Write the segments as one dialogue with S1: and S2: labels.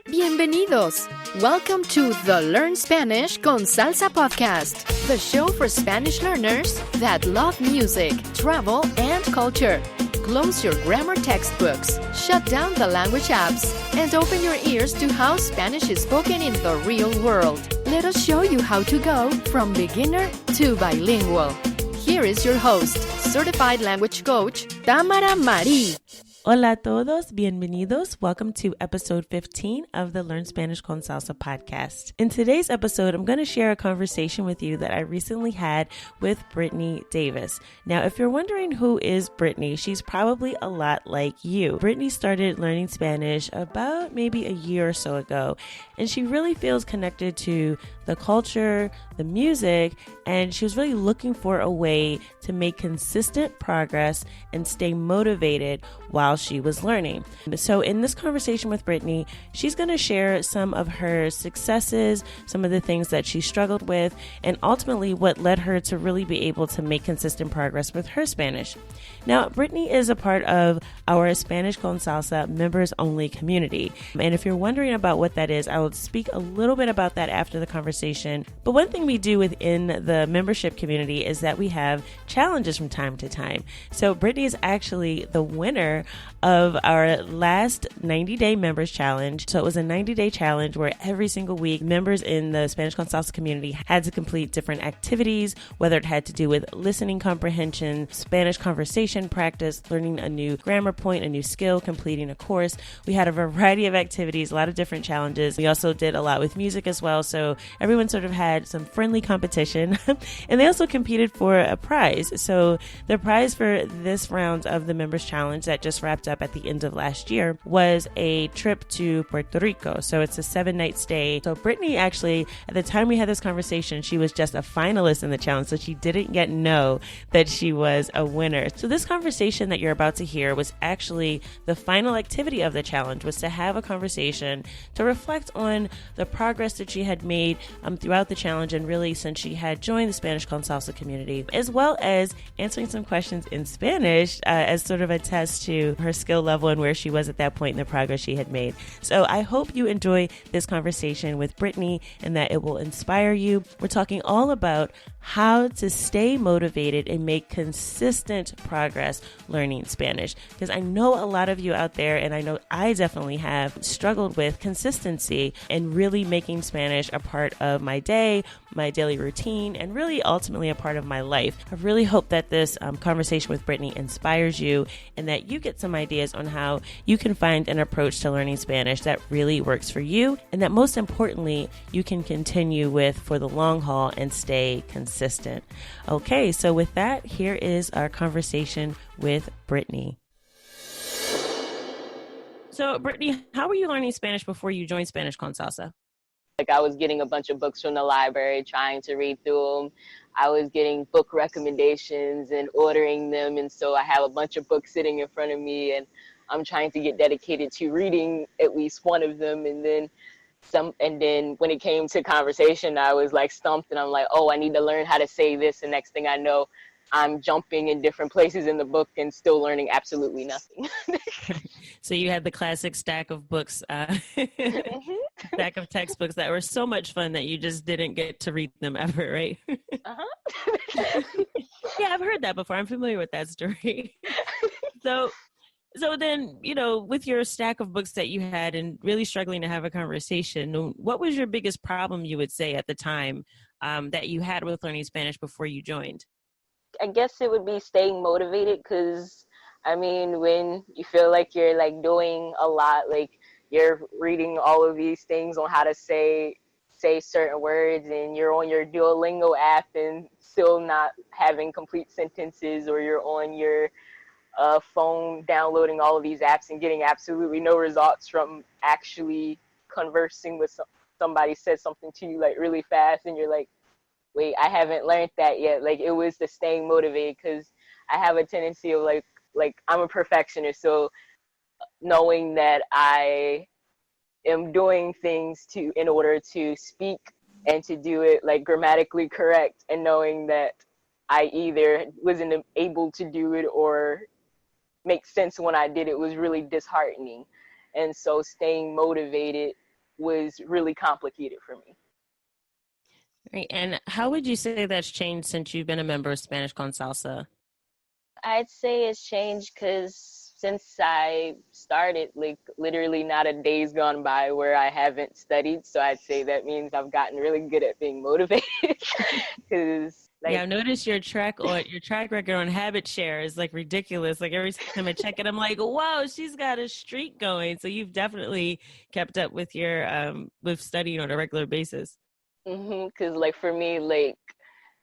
S1: Bienvenidos! Welcome to the Learn Spanish con Salsa podcast, the show for Spanish learners that love music, travel, and culture. Close your grammar textbooks, shut down the language apps, and open your ears to how Spanish is spoken in the real world. Let us show you how to go from beginner to bilingual. Here is your host, certified language coach, Tamara Marie.
S2: Hola a todos, bienvenidos. Welcome to episode 15 of the Learn Spanish con Salsa podcast. In today's episode, I'm going to share a conversation with you that I recently had with Brittany Davis. Now, if you're wondering who is Brittany, she's probably a lot like you. Brittany started learning Spanish about maybe a year or so ago, and she really feels connected to the culture, the music, and she was really looking for a way to make consistent progress and stay motivated while she was learning. So in this conversation with Brittany, she's going to share some of her successes, some of the things that she struggled with, and ultimately what led her to really be able to make consistent progress with her Spanish. Now, Brittany is a part of our Spanish con Salsa members only community. And if you're wondering about what that is, I will speak a little bit about that after the conversation. But one thing we do within the membership community is that we have challenges from time to time. So Brittany is actually the winner of our last 90-day members challenge. So it was a 90-day challenge where every single week members in the Spanish con Salsa community had to complete different activities, whether it had to do with listening comprehension, Spanish conversation practice, learning a new grammar point, a new skill, completing a course. We had a variety of activities, a lot of different challenges. We also did a lot with music as well. So everyone sort of had some friendly competition and they also competed for a prize. So the prize for this round of the members challenge that just wrapped up at the end of last year was a trip to Puerto Rico. So it's a 7-night stay. So Brittany actually, at the time we had this conversation, she was just a finalist in the challenge. So she didn't yet know that she was a winner. So this conversation that you're about to hear was actually the final activity of the challenge, was to have a conversation to reflect on the progress that she had made throughout the challenge and really since she had joined the Spanish con Salsa community, as well as answering some questions in Spanish as sort of a test to her skill level and where she was at that point in the progress she had made. So I hope you enjoy this conversation with Brittany and that it will inspire you. We're talking all about how to stay motivated and make consistent progress learning Spanish. Because I know a lot of you out there, and I know I definitely have struggled with consistency and really making Spanish a part of my day, my daily routine, and really ultimately a part of my life. I really hope that this conversation with Brittany inspires you and that you get some ideas on how you can find an approach to learning Spanish that really works for you and that most importantly, you can continue with for the long haul and stay consistent. Okay, so with that, here is our conversation with Brittany. So Brittany, how were you learning Spanish before you joined Spanish con Salsa?
S3: Like I was getting a bunch of books from the library, trying to read through them. I was getting book recommendations and ordering them. And so I have a bunch of books sitting in front of me and I'm trying to get dedicated to reading at least one of them. And then when it came to conversation, I was like stumped and I'm like, oh, I need to learn how to say this. And next thing I know, I'm jumping in different places in the book and still learning absolutely nothing.
S2: So you had the classic stack of books, stack of textbooks that were so much fun that you just didn't get to read them ever, right?
S3: Uh-huh.
S2: Yeah, I've heard that before. I'm familiar with that story. So then, with your stack of books that you had and really struggling to have a conversation, what was your biggest problem, you would say, at the time that you had with learning Spanish before you joined?
S3: I guess it would be staying motivated because, when you feel like you're like doing a lot, like you're reading all of these things on how to say certain words and you're on your Duolingo app and still not having complete sentences, or you're on your phone downloading all of these apps and getting absolutely no results from actually conversing with somebody says something to you like really fast and you're like, wait, I haven't learned that yet. Like it was the staying motivated because I have a tendency of like I'm a perfectionist. So knowing that I am doing things in order to speak and to do it like grammatically correct, and knowing that I either wasn't able to do it or make sense when I did it was really disheartening. And so staying motivated was really complicated for me.
S2: Right. And how would you say that's changed since you've been a member of Spanish con Salsa?
S3: I'd say it's changed because since I started, like literally not a day's gone by where I haven't studied. So I'd say that means I've gotten really good at being motivated. Because
S2: yeah, I've noticed your track record on habit share is like ridiculous. Like every time I check it, I'm like, whoa, she's got a streak going. So you've definitely kept up with your with studying on a regular basis.
S3: Because like for me, like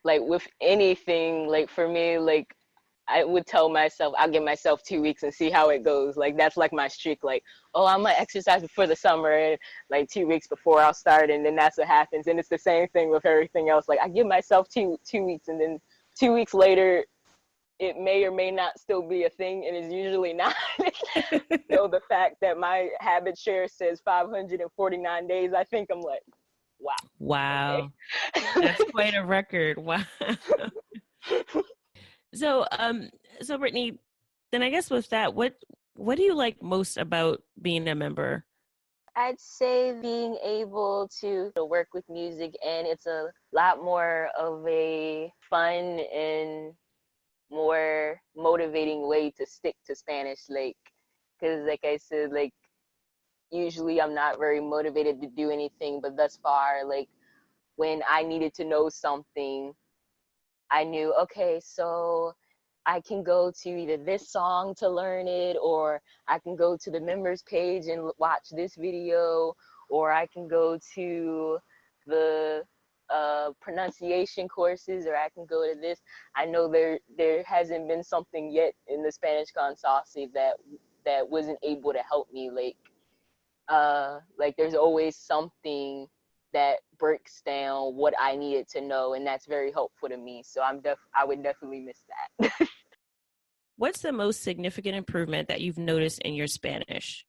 S3: with anything, like for me, like I would tell myself, I'll give myself 2 weeks and see how it goes. Like, that's like my streak. Like, oh, I'm going to exercise before the summer, and like 2 weeks before I'll start, and then that's what happens. And it's the same thing with everything else. Like, I give myself two weeks, and then 2 weeks later, it may or may not still be a thing, and it's usually not. So the fact that my habit share says 549 days, I think I'm like, wow.
S2: Wow. Okay. That's quite a record. Wow. So, so Brittany, then I guess with that, what do you like most about being a member?
S3: I'd say being able to work with music, and it's a lot more of a fun and more motivating way to stick to Spanish, like, because like I said, like, usually I'm not very motivated to do anything, but thus far, like, when I needed to know something, I knew, okay, so I can go to either this song to learn it, or I can go to the members page and watch this video, or I can go to the pronunciation courses, or I can go to this. I know there hasn't been something yet in the Spanish con Salsa that wasn't able to help me. Like there's always something that breaks down what I needed to know, and that's very helpful to me. So I would definitely miss that.
S2: What's the most significant improvement that you've noticed in your Spanish?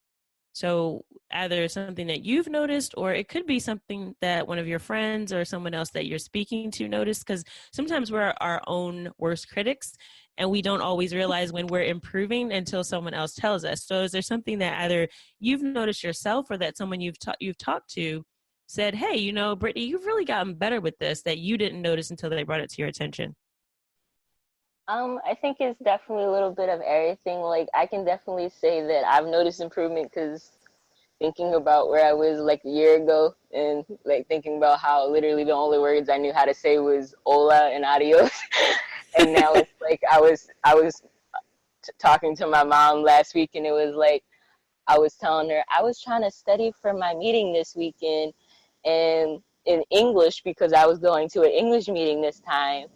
S2: So either something that you've noticed, or it could be something that one of your friends or someone else that you're speaking to noticed, because sometimes we're our own worst critics and we don't always realize when we're improving until someone else tells us. So is there something that either you've noticed yourself or that someone you've talked to said, hey, you know, Brittany, you've really gotten better with this, that you didn't notice until they brought it to your attention?
S3: I think it's definitely a little bit of everything. Like, I can definitely say that I've noticed improvement because thinking about where I was like a year ago, and like thinking about how literally the only words I knew how to say was hola and adios. And now it's like I was talking to my mom last week, and it was like I was telling her I was trying to study for my meeting this weekend and in English, because I was going to an English meeting this time.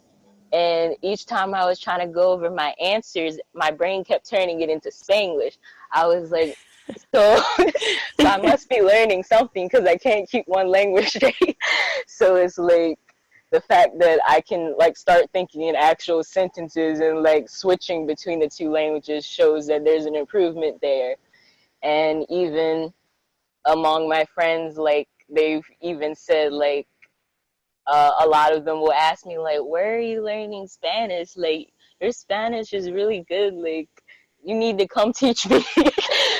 S3: And each time I was trying to go over my answers, my brain kept turning it into Spanglish. I was like, so I must be learning something because I can't keep one language straight. So it's like the fact that I can like start thinking in actual sentences and like switching between the two languages shows that there's an improvement there. And even among my friends, like they've even said like, a lot of them will ask me like, where are you learning Spanish? Like, your Spanish is really good. Like, you need to come teach me.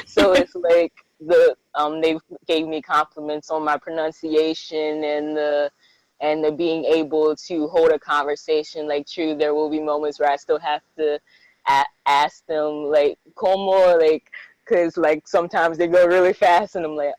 S3: So it's like they gave me compliments on my pronunciation and the being able to hold a conversation. Like, true, there will be moments where I still have to ask them like, como, like, because like sometimes they go really fast and I'm like,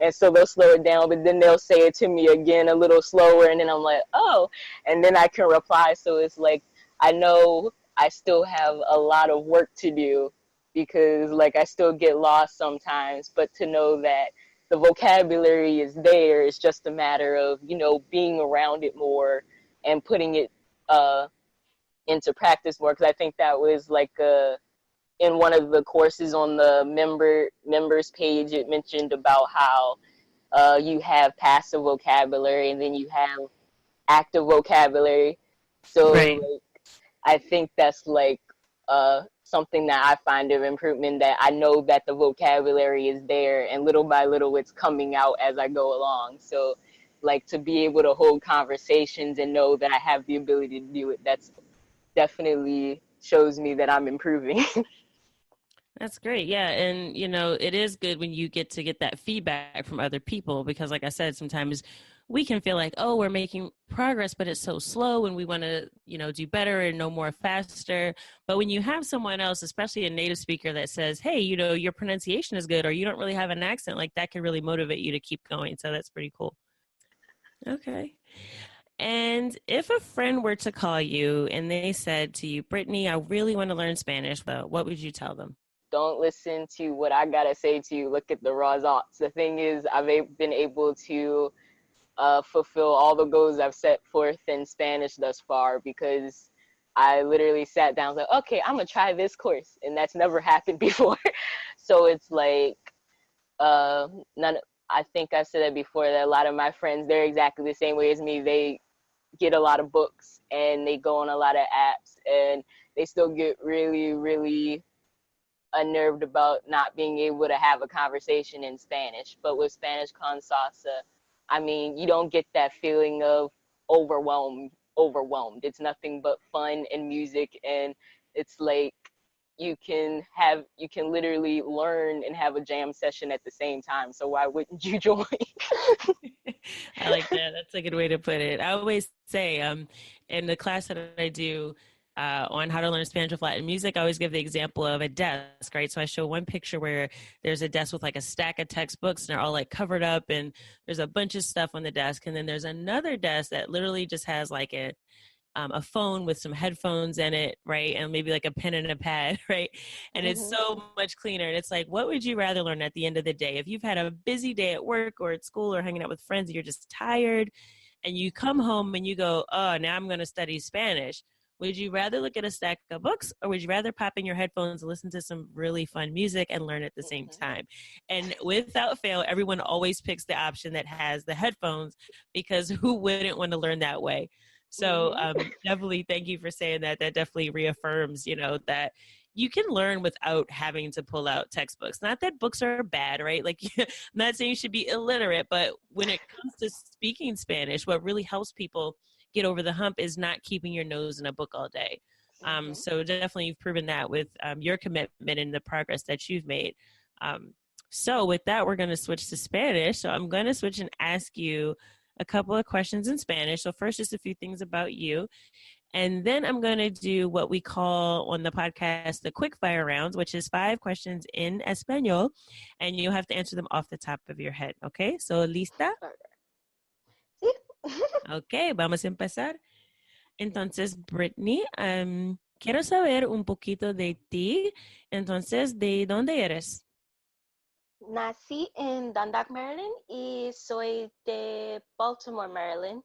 S3: and so they'll slow it down, but then they'll say it to me again a little slower, and then I'm like, oh, and then I can reply. So it's like I know I still have a lot of work to do because like I still get lost sometimes, but to know that the vocabulary is there, it's just a matter of, you know, being around it more and putting it into practice more, because I think that was like in one of the courses on the members page, it mentioned about how you have passive vocabulary and then you have active vocabulary. So
S2: right.
S3: like, I think that's like something that I find of improvement, that I know that the vocabulary is there and little by little it's coming out as I go along. So like to be able to hold conversations and know that I have the ability to do it, that's definitely shows me that I'm improving.
S2: That's great. Yeah. And, it is good when you get to get that feedback from other people because, like I said, sometimes we can feel like, oh, we're making progress, but it's so slow and we want to, do better and know more faster. But when you have someone else, especially a native speaker that says, hey, your pronunciation is good or you don't really have an accent, like that can really motivate you to keep going. So that's pretty cool. Okay. And if a friend were to call you and they said to you, Brittany, I really want to learn Spanish, but what would you tell them?
S3: Don't listen to what I gotta say to you. Look at the results. The thing is, been able to fulfill all the goals I've set forth in Spanish thus far because I literally sat down like, okay, I'm gonna try this course, and that's never happened before. So it's like none. I think I said that before that a lot of my friends, they're exactly the same way as me. They get a lot of books and they go on a lot of apps, and they still get really, really unnerved about not being able to have a conversation in Spanish. But with Spanish con salsa, I mean, you don't get that feeling of overwhelmed. It's nothing but fun and music, and it's like you can literally learn and have a jam session at the same time. So why wouldn't you join?
S2: I like that. That's a good way to put it. I always say, in the class that I do on how to learn Spanish with Latin music, I always give the example of a desk, right? So I show one picture where there's a desk with like a stack of textbooks and they're all like covered up and there's a bunch of stuff on the desk. And then there's another desk that literally just has like a phone with some headphones in it, right? And maybe like a pen and a pad, right? And it's so much cleaner. And it's like, what would you rather learn at the end of the day? If you've had a busy day at work or at school or hanging out with friends and you're just tired and you come home and you go, oh, now I'm going to study Spanish. Would you rather look at a stack of books or would you rather pop in your headphones and listen to some really fun music and learn at the same time? And without fail, everyone always picks the option that has the headphones because who wouldn't want to learn that way? So definitely thank you for saying that. That definitely reaffirms, that you can learn without having to pull out textbooks. Not that books are bad, right? Like I'm not saying you should be illiterate, but when it comes to speaking Spanish, what really helps people get over the hump is not keeping your nose in a book all day. So definitely you've proven that with your commitment and the progress that you've made. So with that, we're going to switch to Spanish. So I'm going to switch and ask you a couple of questions in Spanish. So first, just a few things about you. And then I'm going to do what we call on the podcast the quick fire rounds, which is 5 questions in Espanol. And you have to answer them off the top of your head. Okay, so lista?
S3: Sí.
S2: Ok, vamos a empezar. Entonces, Brittany, quiero saber un poquito de ti. Entonces, ¿de dónde eres?
S3: Nací en Dundalk, Maryland y soy de Baltimore, Maryland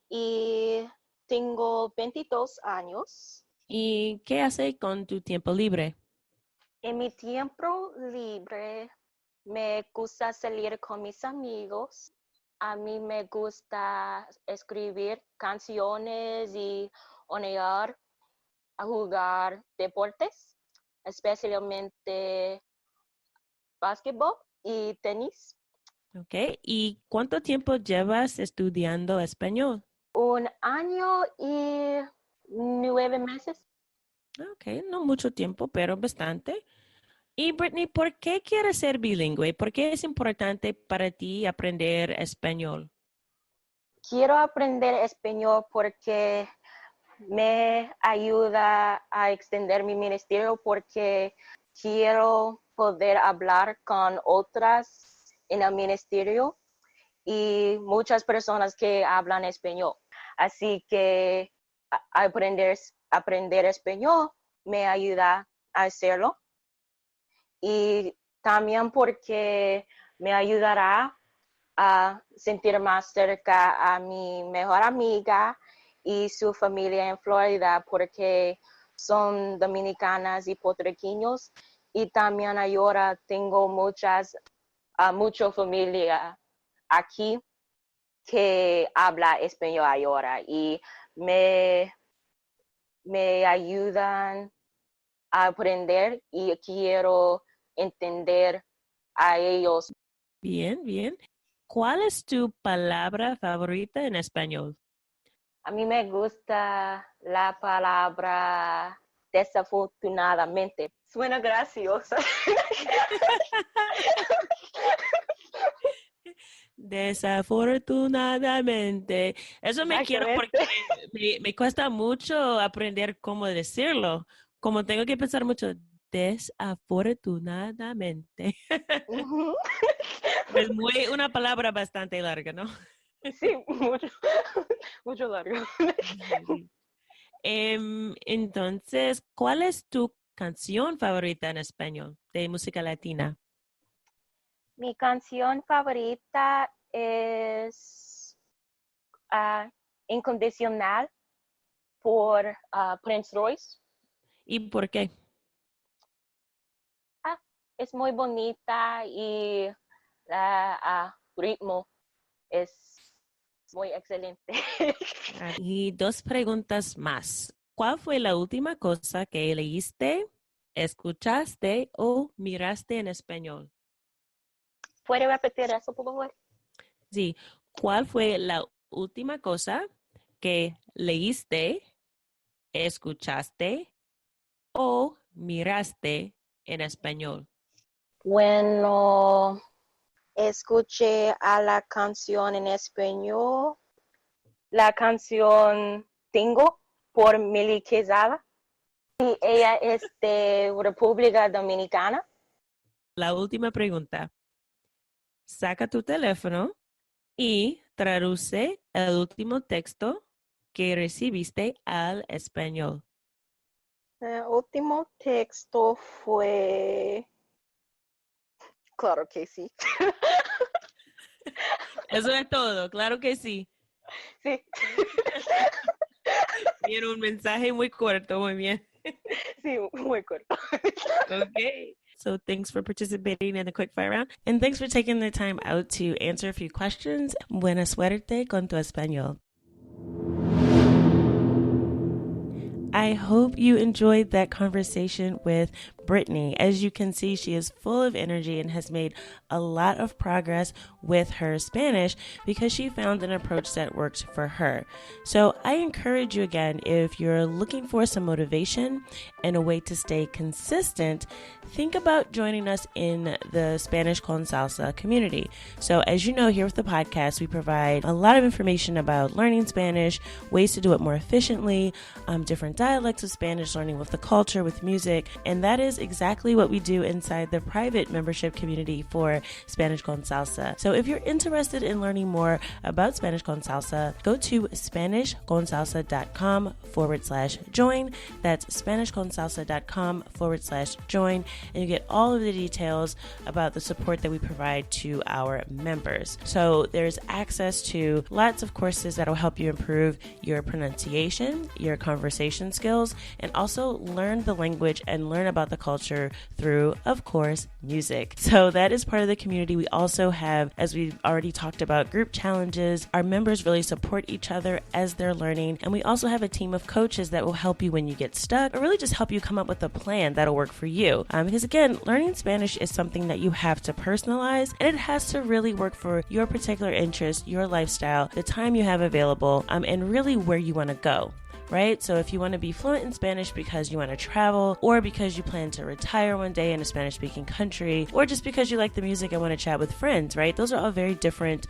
S3: y tengo 22 años.
S2: ¿Y qué haces con tu tiempo libre?
S3: En mi tiempo libre me gusta salir con mis amigos. A mí me gusta escribir canciones y onear a jugar deportes, especialmente básquetbol y tenis.
S2: Ok, ¿y cuánto tiempo llevas estudiando español?
S3: 1 año y 9 meses.
S2: Ok, no mucho tiempo, pero bastante. Y Brittany, ¿por qué quieres ser bilingüe? ¿Por qué es importante para ti aprender español?
S3: Quiero aprender español porque me ayuda a extender mi ministerio porque quiero poder hablar con otras en el ministerio y muchas personas que hablan español. Así que aprender español me ayuda a hacerlo y también porque me ayudará a sentir más cerca a mi mejor amiga y su familia en Florida porque son dominicanas y puertorriqueños y también ahora tengo mucha familia aquí que habla español ahora y me ayudan a aprender y quiero entender a ellos.
S2: Bien, bien. ¿Cuál es tu palabra favorita en español?
S3: A mí me gusta la palabra desafortunadamente. Suena graciosa.
S2: Desafortunadamente. Eso me quiero porque me cuesta mucho aprender cómo decirlo. Como tengo que pensar mucho, desafortunadamente.
S3: Ujú.
S2: Es una palabra bastante larga, ¿no?
S3: Sí, mucho, mucho largo.
S2: Sí. Entonces, ¿cuál es tu canción favorita en español de música latina?
S3: Mi canción favorita es Incondicional por Prince Royce.
S2: ¿Y por qué?
S3: Es muy bonita y el ritmo es muy excelente.
S2: Y dos preguntas más. ¿Cuál fue la última cosa que leíste, escuchaste o miraste en español?
S3: ¿Puede repetir eso, por favor?
S2: Sí. ¿Cuál fue la última cosa que leíste, escuchaste o miraste en español?
S3: Bueno, escuché a la canción en español, la canción Tengo por Quezada. Y ella es de República Dominicana.
S2: La última pregunta. Saca tu teléfono y traduce el último texto que recibiste al español.
S3: El último texto fue... Claro que sí.
S2: Eso es todo, claro que sí.
S3: Sí.
S2: Tiene un mensaje muy corto, muy bien.
S3: Sí, muy corto.
S2: Okay. So thanks for participating in the quickfire round. And thanks for taking the time out to answer a few questions. Buena suerte con tu español. I hope you enjoyed that conversation with Brittany. As you can see, she is full of energy and has made a lot of progress with her Spanish because she found an approach that works for her. So I encourage you again, if you're looking for some motivation and a way to stay consistent, think about joining us in the Spanish con Salsa community. So as you know, here with the podcast, we provide a lot of information about learning Spanish, ways to do it more efficiently, different dialects of Spanish, learning with the culture, with music, and that is exactly what we do inside the private membership community for Spanish con Salsa. So if you're interested in learning more about Spanish con Salsa, go to SpanishConSalsa.com/join. That's SpanishConSalsa.com/join, and you get all of the details about the support that we provide to our members. So there's access to lots of courses that will help you improve your pronunciation, your conversation skills, and also learn the language and learn about the culture through, of course, music. So that is part of the community. We also have, as we've already talked about, group challenges. Our members really support each other as they're learning. And we also have a team of coaches that will help you when you get stuck, or really just help you come up with a plan that'll work for you. Because again, learning Spanish is something that you have to personalize, and it has to really work for your particular interest, your lifestyle, the time you have available, and really where you want to go. Right? So if you want to be fluent in Spanish because you want to travel, or because you plan to retire one day in a Spanish-speaking country, or just because you like the music and want to chat with friends, right? Those are all very different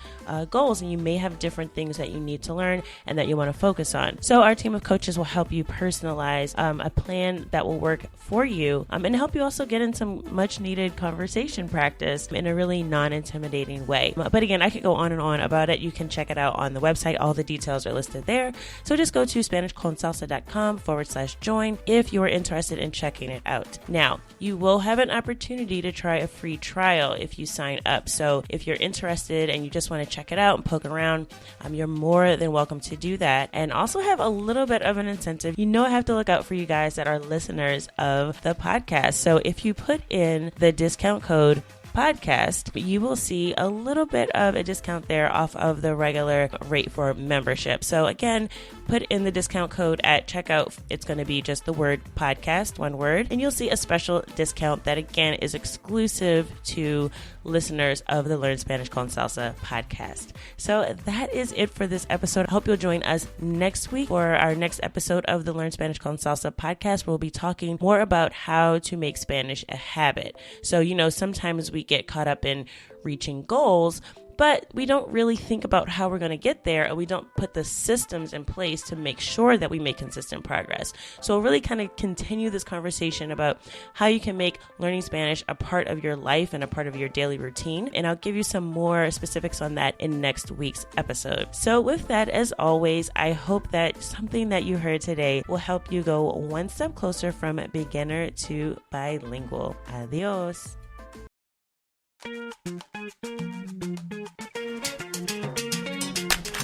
S2: goals, and you may have different things that you need to learn and that you want to focus on. So our team of coaches will help you personalize a plan that will work for you, and help you also get in some much-needed conversation practice in a really non-intimidating way. But again, I could go on and on about it. You can check it out on the website. All the details are listed there. So just go to SpanishConSalsa.com/join if you are interested in checking it out. Now, you will have an opportunity to try a free trial if you sign up. So if you're interested and you just want to check it out and poke around, you're more than welcome to do that. And also have a little bit of an incentive. You know I have to look out for you guys that are listeners of the podcast. So if you put in the discount code podcast, you will see a little bit of a discount there off of the regular rate for membership. So again, put in the discount code at checkout. It's going to be just the word podcast, one word, and you'll see a special discount that again is exclusive to listeners of the Learn Spanish con Salsa podcast. So that is it for this episode. I hope you'll join us next week for our next episode of the Learn Spanish con Salsa podcast. We'll be talking more about how to make Spanish a habit. So, sometimes we get caught up in reaching goals, but we don't really think about how we're going to get there, and we don't put the systems in place to make sure that we make consistent progress. So we'll really kind of continue this conversation about how you can make learning Spanish a part of your life and a part of your daily routine. And I'll give you some more specifics on that in next week's episode. So with that, as always, I hope that something that you heard today will help you go one step closer from beginner to bilingual. Adios.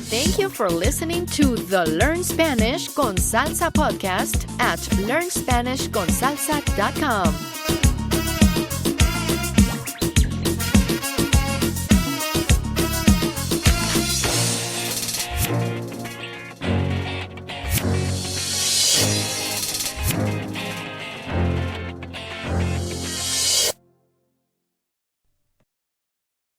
S1: Thank you for listening to the Learn Spanish con Salsa podcast at learnspanishconsalsa.com.